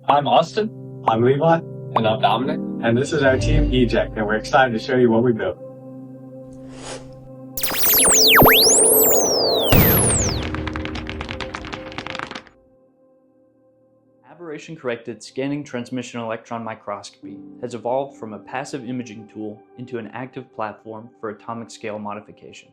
I'm Austin. I'm Levi. And I'm Dominick. And this is our team, e-Ject, and we're excited to show you what we built. Aberration-corrected scanning transmission electron microscopy has evolved from a passive imaging tool into an active platform for atomic scale modification.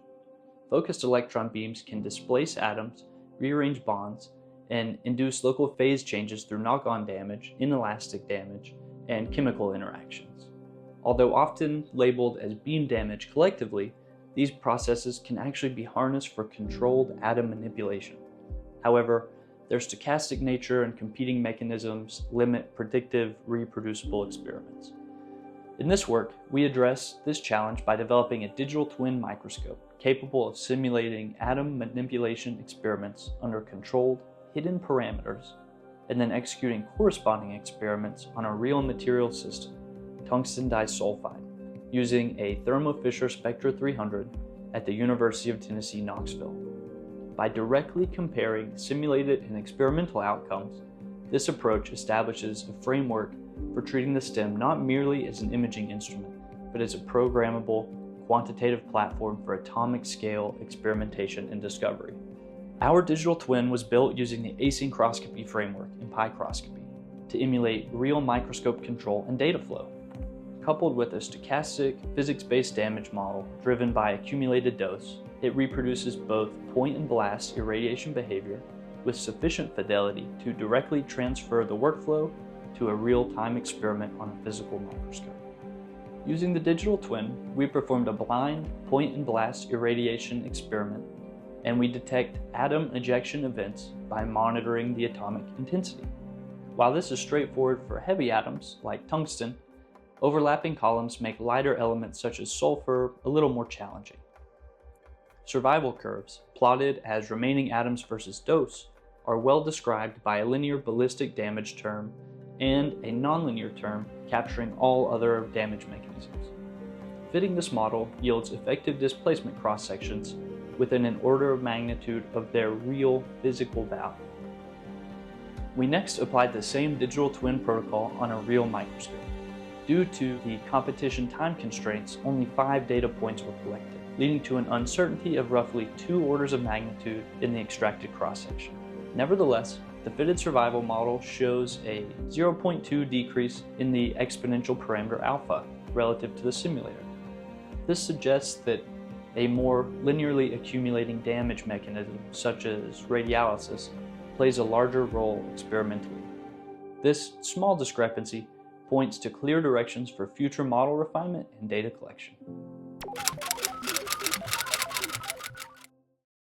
Focused electron beams can displace atoms, rearrange bonds, and induce local phase changes through knock-on damage, inelastic damage, and chemical interactions. Although often labeled as beam damage collectively, these processes can actually be harnessed for controlled atom manipulation. However, their stochastic nature and competing mechanisms limit predictive, reproducible experiments. In this work, we address this challenge by developing a digital twin microscope capable of simulating atom manipulation experiments under controlled, hidden parameters, and then executing corresponding experiments on a real material system, tungsten disulfide, using a Thermo Fisher Spectra 300 at the University of Tennessee, Knoxville. By directly comparing simulated and experimental outcomes, this approach establishes a framework for treating the STEM not merely as an imaging instrument, but as a programmable, quantitative platform for atomic scale experimentation and discovery. Our digital twin was built using the asynchroscopy framework in Microscopy to emulate real microscope control and data flow. Coupled with a stochastic, physics-based damage model driven by accumulated dose, it reproduces both point and blast irradiation behavior with sufficient fidelity to directly transfer the workflow to a real-time experiment on a physical microscope. Using the digital twin, we performed a blind point and blast irradiation experiment, and we detect atom ejection events by monitoring the atomic intensity. While this is straightforward for heavy atoms like tungsten, overlapping columns make lighter elements such as sulfur a little more challenging. Survival curves, plotted as remaining atoms versus dose, are well described by a linear ballistic damage term and a nonlinear term capturing all other damage mechanisms. Fitting this model yields effective displacement cross-sections within an order of magnitude of their real physical value. We next applied the same digital twin protocol on a real microscope. Due to the competition time constraints, only 5 data points were collected, leading to an uncertainty of roughly 2 orders of magnitude in the extracted cross-section. Nevertheless, the fitted survival model shows a 0.2 decrease in the exponential parameter alpha relative to the simulator. This suggests that a more linearly accumulating damage mechanism, such as radiolysis, plays a larger role experimentally. This small discrepancy points to clear directions for future model refinement and data collection.